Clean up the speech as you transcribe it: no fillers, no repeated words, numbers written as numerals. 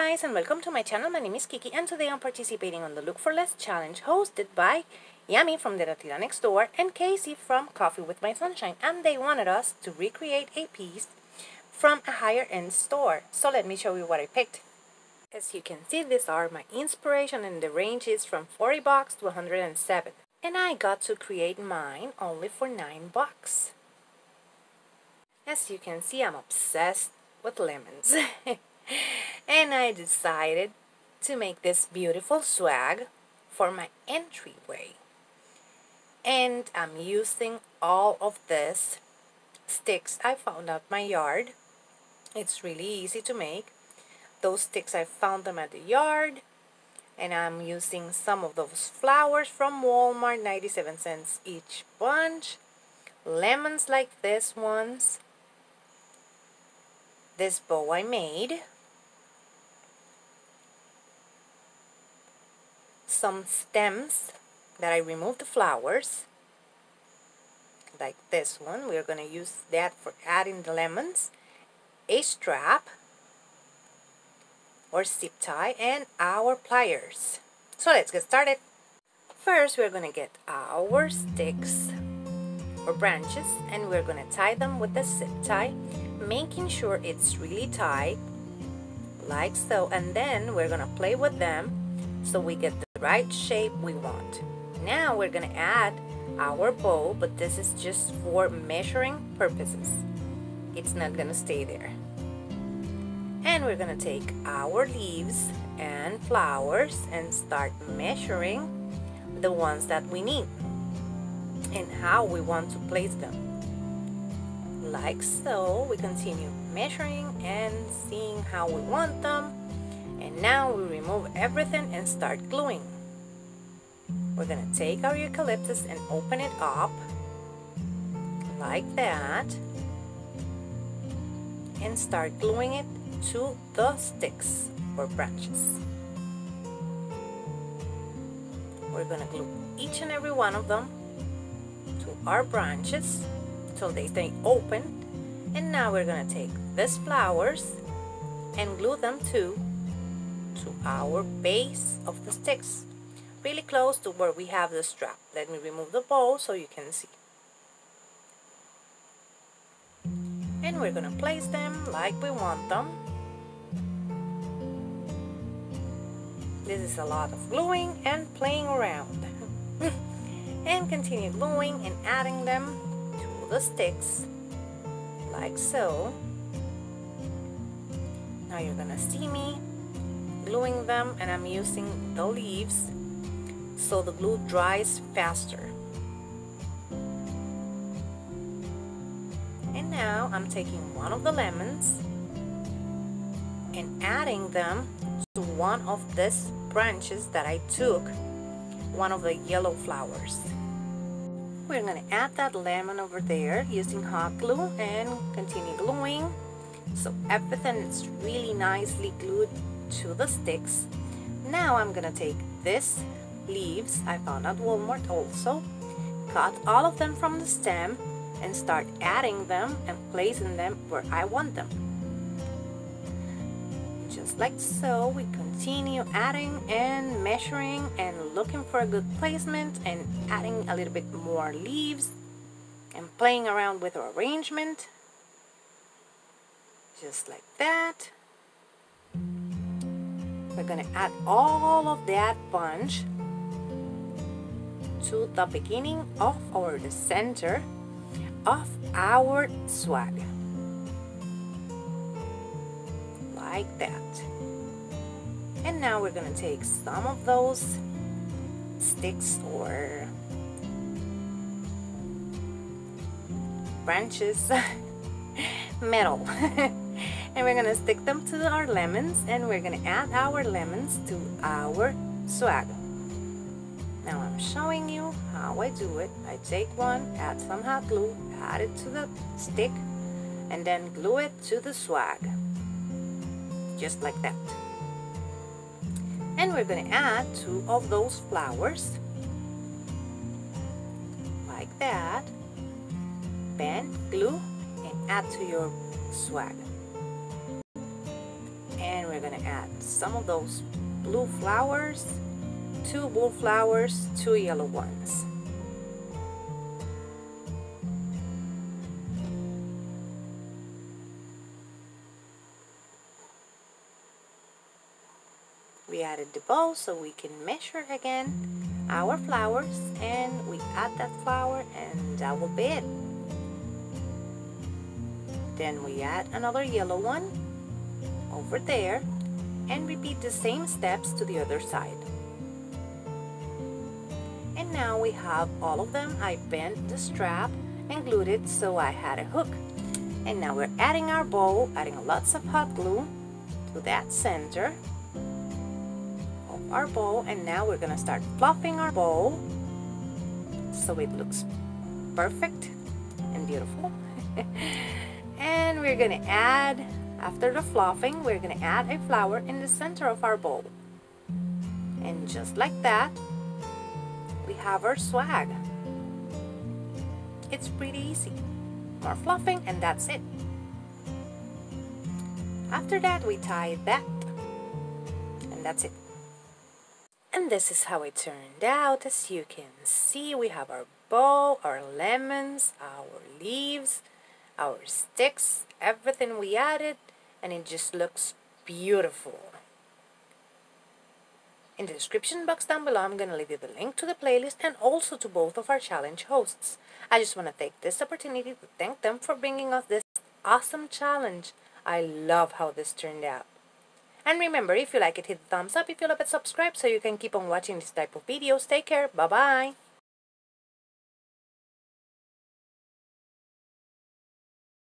guys, and welcome to my channel. My name is Kiki, and today I'm participating on the Look for Less challenge hosted by Yami from the Latina next door and Casey from Coffee with My Sunshine, and they wanted us to recreate a piece from a higher end store. So let me show you what I picked. As you can see, these are my inspiration, and the range is from $40 to $107, and I got to create mine only for $9. As you can see, I'm obsessed with lemons. And I decided to make this beautiful swag for my entryway. And I'm using all of this sticks I found at my yard. It's really easy to make. Those sticks, I found them at the yard. And I'm using some of those flowers from Walmart, 97 cents each bunch. Lemons like this ones. This bow I made. Some stems that I removed the flowers. Like this one. We're going to use that for adding the lemons. A strap or zip tie and our pliers. So let's get started. First, we're going to get our sticks or branches, and we're going to tie them with the zip tie, making sure it's really tight, like so, and then we're going to play with them so we get the right shape we want. Now we're going to add our bow, but this is just for measuring purposes. It's not going to stay there. And we're going to take our leaves and flowers and start measuring the ones that we need and how we want to place them. Like so, we continue measuring and seeing how we want them. And now we remove everything and start gluing. We're going to take our eucalyptus and open it up like that and start gluing it to the sticks or branches. We're going to glue each and every one of them to our branches till they stay open. And now we're going to take these flowers and glue them to our base of the sticks, really close to where we have the strap. Let me remove the bow so you can see. And we're going to place them like we want them. This is a lot of gluing and playing around. And continue gluing and adding them to the sticks like so. Now you're gonna see me gluing them, and I'm using the leaves so the glue dries faster. And now I'm taking one of the lemons and adding them to one of these branches that I took, one of the yellow flowers. We're going to add that lemon over there using hot glue and continue gluing so everything is really nicely glued to the sticks. Now I'm going to take these leaves I found at Walmart also, cut all of them from the stem and start adding them and placing them where I want them. Just like so, we continue adding and measuring and looking for a good placement and adding a little bit more leaves and playing around with our arrangement. Just like that. We're going to add all of that bunch to the beginning of or the center of our swag. Like that. And now we're going to take some of those sticks or branches, metal, and we're going to stick them to our lemons, and we're going to add our lemons to our swag. Now I'm showing you how I do it. I take one, add some hot glue, add it to the stick, and then glue it to the swag. Just like that. And we're going to add two of those flowers like that. Bend, glue, and add to your swag. And we're going to add some of those blue flowers, 2 blue flowers, 2 yellow ones. We added the bow so we can measure again our flowers, and we add that flower and that will be it. Then we add another yellow one over there and repeat the same steps to the other side. And now we have all of them. I bent the strap and glued it so I had a hook. And now we're adding our bow, adding lots of hot glue to that center of our bow, and now we're gonna start fluffing our bow so it looks perfect and beautiful. And we're gonna add, after the fluffing, we're gonna add a flower in the center of our bowl. And just like that, we have our swag. It's pretty easy. More fluffing and that's it. After that, we tie that, and that's it. And this is how it turned out. As you can see, we have our bow, our lemons, our leaves, our sticks, everything we added, and it just looks beautiful. In the description box down below, I'm going to leave you the link to the playlist and also to both of our challenge hosts. I just want to take this opportunity to thank them for bringing us this awesome challenge. I love how this turned out. And remember, if you like it, hit the thumbs up. If you love it, subscribe so you can keep on watching this type of videos. Take care. Bye-bye.